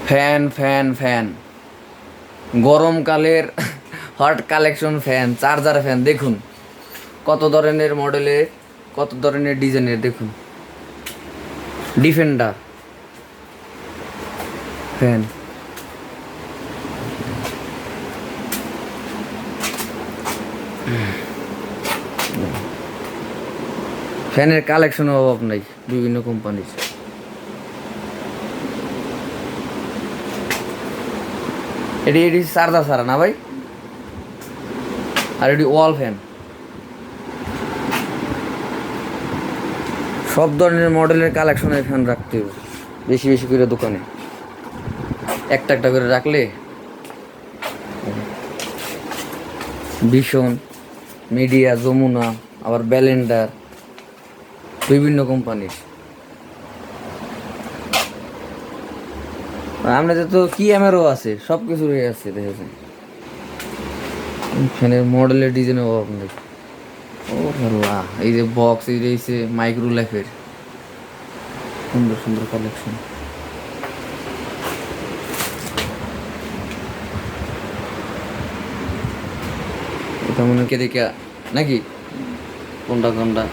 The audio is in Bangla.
ফ্যান ফ্যান ফ্যান গরমকালের hot collection fan, charger fan দেখুন কত ধরনের মডেলের, কত ধরনের ডিজাইনের। দেখুন ডিফেন্ডার ফ্যান, ফ্যানের কালেকশনের অভাব নাই বিভিন্ন কোম্পানির। এটি চার্জার ছাড়া না ভাই, আর এটি ওয়াল ফ্যান। সব ধরনের মডেলের কালেকশনের ফ্যান রাখতে হবে বেশি বেশি করে দোকানে, একটা একটা করে রাখলে। ভীষণ, মিডিয়া, যমুনা, আবার ব্যালেন্ডার, বিভিন্ন কোম্পানির। আপনাদের তো কি এমআরও আছে, সব কিছুরই আছে দেখেছেন। ফ্যানের মডেলের ডিজাইনের অভাব নেই। ও আল্লাহ, এই যে বক্স, এই যে মাইক্রো লাইফের সুন্দর সুন্দর কালেকশন। এটা মনে কে দেখে নাকি কোনটা কোনটা